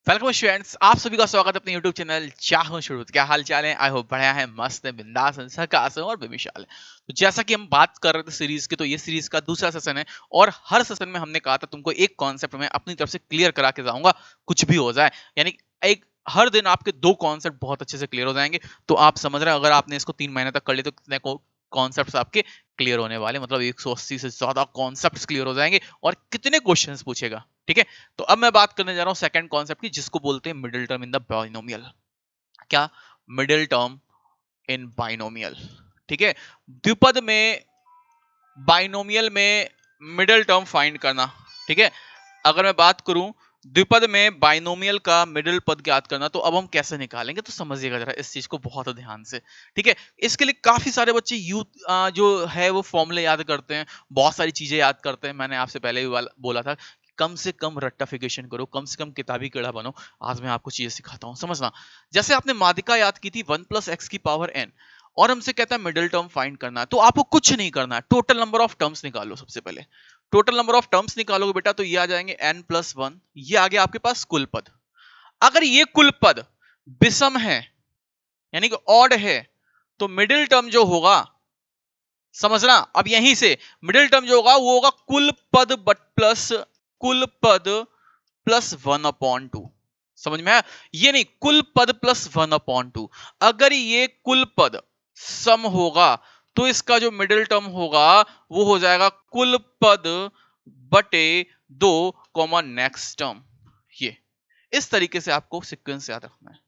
Welcome students, आप सभी का स्वागत है अपने YouTube चैनल चाहूं शुरू। क्या हाल चाल है? आई होप बढ़िया है, मस्त है, बिंदास है, झकास है और बेमिसाल है। तो जैसा कि हम बात कर रहे थे सीरीज की, तो ये सीरीज का दूसरा सेशन है और हर सेशन में हमने कहा था तुमको एक कॉन्सेप्ट में अपनी तरफ से क्लियर करा के जाऊंगा, कुछ भी हो जाए। यानी एक हर दिन आपके दो कॉन्सेप्ट बहुत अच्छे से क्लियर हो जाएंगे। तो आप समझ रहे हैं, अगर आपने इसको 3 महीने तक कर लिया तो कितने कॉन्सेप्ट आपके क्लियर होने वाले, मतलब 180 से ज्यादा कॉन्सेप्ट क्लियर हो जाएंगे। और कितने क्वेश्चंस पूछेगा, ठीक है। तो अब मैं बात करने जा रहा हूं सेकंड कॉन्सेप्ट की, जिसको बोलते हैं middle term in the binomial. क्या? मिडिल टर्म इन बाइनोमियल, ठीक है। द्विपद में, बाइनोमियल में मिडिल टर्म फाइंड करना, ठीक है। अगर मैं बात करूं द्विपद में बाइनोमियल का मिडिल पद ज्ञात करना, तो अब हम कैसे निकालेंगे, तो समझिएगा जरा इस चीज को बहुत ध्यान से, ठीक है। इसके लिए काफी सारे बच्चे जो है वो फॉर्मूले याद करते हैं, बहुत सारी चीजें याद करते हैं। मैंने आपसे पहले भी बोला था, कम से कम रट्टाफिकेशन करो, कम से कम किताबी कीड़ा बनो। आज मैं आपको चीजें सिखाता हूं, समझना। जैसे आपने माध्यिका याद की थी 1 + x⁴ और हमसे कहता है मिडिल टर्म फाइंड करना है, तो आपको कुछ नहीं करना है, टोटल नंबर ऑफ टर्म्स निकालो। सबसे पहले टोटल नंबर ऑफ टर्म्स निकालोगे बेटा, तो ये आ जाएंगे n+1। ये आ गया आपके पास कुल पद। अगर ये कुल पद विषम है, यानी कि ऑड है, तो मिडिल टर्म जो होगा, समझना, अब यहीं से मिडिल टर्म जो होगा वो होगा कुल पद बट प्लस कुल पद +1/2। समझ में आया? ये नहीं, कुल पद +1/2। अगर ये कुल पद सम होगा, तो इसका जो मिडिल टर्म होगा वो हो जाएगा कुल पद बटे 2 कॉमा नेक्स्ट टर्म। ये इस तरीके से आपको सीक्वेंस याद रखना है,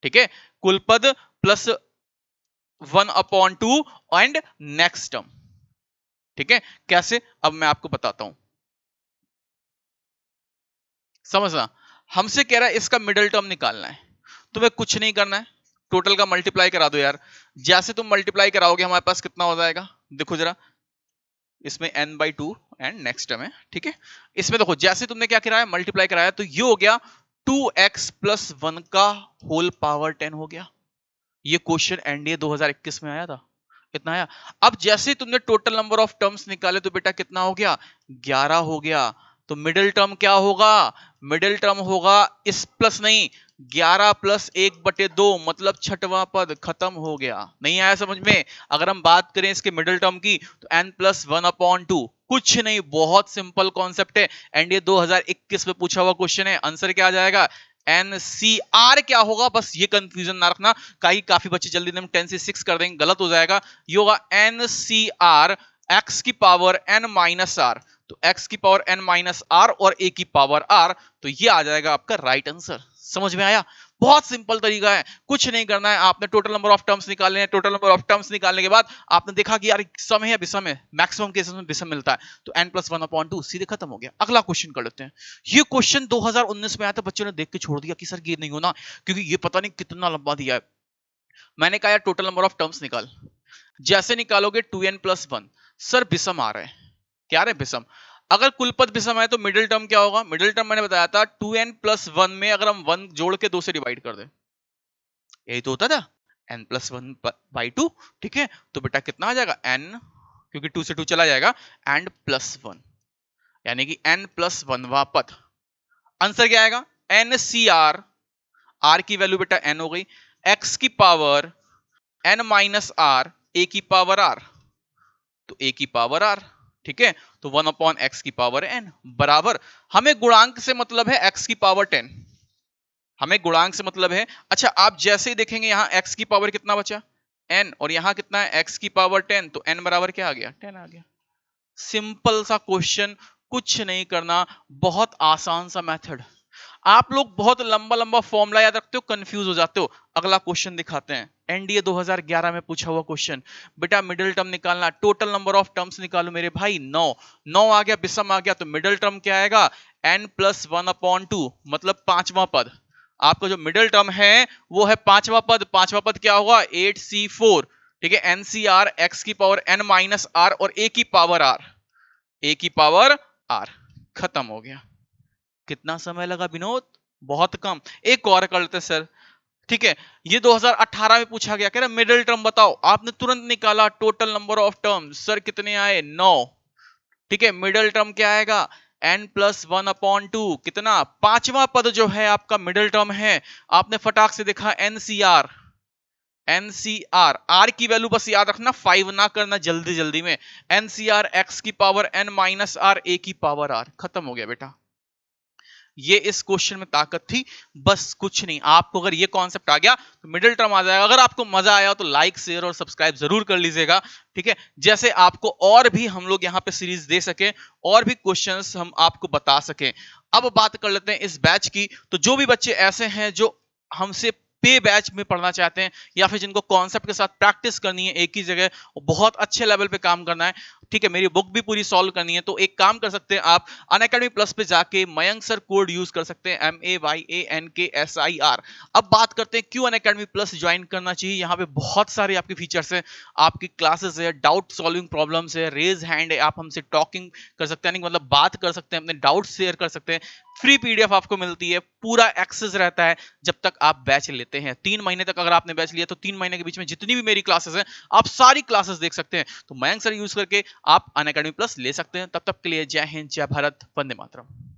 ठीक है। कुल पद +1/2 एंड नेक्स्ट टर्म, ठीक है। कैसे, अब मैं आपको बताता हूं, समझना। हमसे कह रहा है इसका मिडिल टर्म निकालना है, तुम्हें कुछ नहीं करना है, टोटल का मल्टीप्लाई करा दो यार। जैसे तुम मल्टीप्लाई कराओगे हमारे पास कितना हो जाएगा, देखो जरा। इसमें n/2 एंड नेक्स्ट टर्म है, ठीक है। इसमें देखो, जैसे तुमने क्या कराया, मल्टीप्लाई कराया, तो ये हो गया 2x+1 का होल पावर 10 हो गया। ये क्वेश्चन एनडीए 2021 में आया था, इतना आया। अब जैसे तुमने टोटल नंबर ऑफ टर्म्स निकाले, तो बेटा कितना हो गया, 11 हो गया। तो मिडिल टर्म क्या होगा, मिडिल टर्म होगा इस प्लस नहीं, 11+1/2, मतलब छठवां पद। खत्म हो गया। नहीं आया समझ में? अगर हम बात करें इसके मिडिल टर्म की, तो n+1/2, कुछ नहीं, बहुत सिंपल कॉन्सेप्ट है। एनडीए 2021 में पूछा हुआ क्वेश्चन है, आंसर क्या आ जाएगा, NCR क्या होगा, बस ये कंफ्यूजन ना रखना। काफी बच्चे जल्दी हम 10 से 6 कर देंगे, गलत हो जाएगा। ये होगा NCR x⁻n−r। तो x⁻n−r और a⁻r, तो ये आ जाएगा आपका राइट आंसर। समझ में आया? बहुत सिंपल तरीका है, कुछ नहीं करना है। आपने टोटल नंबर ऑफ टर्म्स निकालने हैं, टोटल नंबर ऑफ टर्म्स निकालने के बाद आपने देखा कि यार सम है या विषम है, मैक्सिमम केसेस में विषम मिलता है, तो n+1/2 सीधे खत्म हो गया। अगला क्वेश्चन कर लेते हैं। ये क्वेश्चन 2019 में आया था, बच्चों ने देख के छोड़ दिया कि सर ये नहीं होना, क्योंकि ये पता नहीं कितना लंबा दिया है। मैंने कहा यार टोटल नंबर ऑफ टर्म्स निकाल। जैसे निकालोगे 2n+1, सर विषम आ रहे हैं, क्या रहे, विषम। अगर कुल पद विषम है तो मिडिल टर्म क्या होगा, मिडिल टर्म मैंने बताया था 2n+1 में अगर हम 1 जोड़ के 2 से डिवाइड कर दें, यही तो होता था, n+1/2, ठीक है। तो बेटा कितना आ जाएगा, n, क्योंकि 2 से 2 चला जाएगा, एंड +1, यानी कि n+1वां पद। आंसर क्या आएगा, NCR, r की वैल्यू बेटा n हो गई, x की पावर n-r, a की पावर r, तो a की पावर r, ठीक है। तो 1/x की पावर n बराबर, हमें गुणांक से मतलब है x की पावर 10, हमें गुणांक से मतलब है। अच्छा, आप जैसे ही देखेंगे यहां x की पावर कितना बचा, n, और यहां कितना है, x की पावर 10, तो n बराबर क्या आ गया, 10 आ गया। सिंपल सा क्वेश्चन, कुछ नहीं करना, बहुत आसान सा मेथड। आप लोग बहुत लंबा लंबा फॉर्मूला याद रखते हो, कंफ्यूज हो जाते हो। अगला क्वेश्चन दिखाते हैं, एनडीए 2011 में पूछा हुआ क्वेश्चन। बेटा मिडिल टर्म निकालना, टोटल नंबर ऑफ टर्म्स निकालो मेरे भाई। 9 9 आ गया, विषम आ गया, तो मिडिल टर्म क्या आएगा, n+1/2, मतलब पांचवा पद। आपका जो मिडिल टर्म है वो है पांचवा पद। पांचवा पद क्या होगा, 8c4, ठीक है। NCR x⁻n−r और a की पावर r, a की पावर r, खत्म हो गया। कितना समय लगा विनोद, बहुत कम। एक और कर लेते सर, ठीक है। ये 2018 में पूछा गया, कह रहा मिडिल टर्म बताओ, आपने तुरंत निकाला total number of term, sir कितने आए, 9, ठीक है। मिडिल टर्म क्या आएगा, n+1/2 कितना, पांचवा पद जो है आपका मिडिल टर्म है, आपने फटाक से देखा NCR, आर की वैल्यू बस याद रखना, 5 ना करना जल्दी जल्दी में, NCR x की पावर n-r a की पावर r, खत्म हो गया बेटा। ये इस क्वेश्चन में ताकत थी, बस कुछ नहीं। आपको अगर ये कॉन्सेप्ट आ गया तो मिडिल टर्म आ जाएगा। अगर आपको मजा आया तो लाइक शेयर और सब्सक्राइब जरूर कर लीजिएगा, ठीक है, जैसे आपको और भी हम लोग यहाँ पे सीरीज दे सके और भी क्वेश्चंस हम आपको बता सके। अब बात कर लेते हैं इस बैच की। तो जो भी बच्चे ऐसे हैं जो हमसे पे बैच में पढ़ना चाहते हैं या फिर जिनको कॉन्सेप्ट के साथ प्रैक्टिस करनी है एक ही जगह और बहुत अच्छे लेवल पे काम करना है, ठीक है, मेरी बुक भी पूरी सॉल्व करनी है, तो एक काम कर सकते हैं आप, अनअकैडमी प्लस पे जाके मयंक सर कोड यूज कर सकते हैं, MAYANKSIR। अब बात करते हैं क्यों अनअकैडमी प्लस ज्वाइन करना चाहिए। यहाँ पे बहुत सारे आपके फीचर्स हैं, आपकी क्लासेस है, डाउट सॉल्विंग प्रॉब्लम्स है, रेज हैंड है, आप हमसे टॉकिंग कर सकते हैं, मतलब बात कर सकते हैं, अपने डाउट शेयर कर सकते हैं, फ्री PDF आपको मिलती है, पूरा एक्सेस रहता है जब तक आप बैच लेते हैं। 3 महीने तक अगर आपने बैच लिया तो 3 महीने के बीच में जितनी भी मेरी क्लासेस हैं आप सारी क्लासेस देख सकते हैं। तो मयंक सर यूज करके आप अनअकैडमी प्लस ले सकते हैं। तब तक के लिए जय हिंद, जय भारत, वंदे मातरम।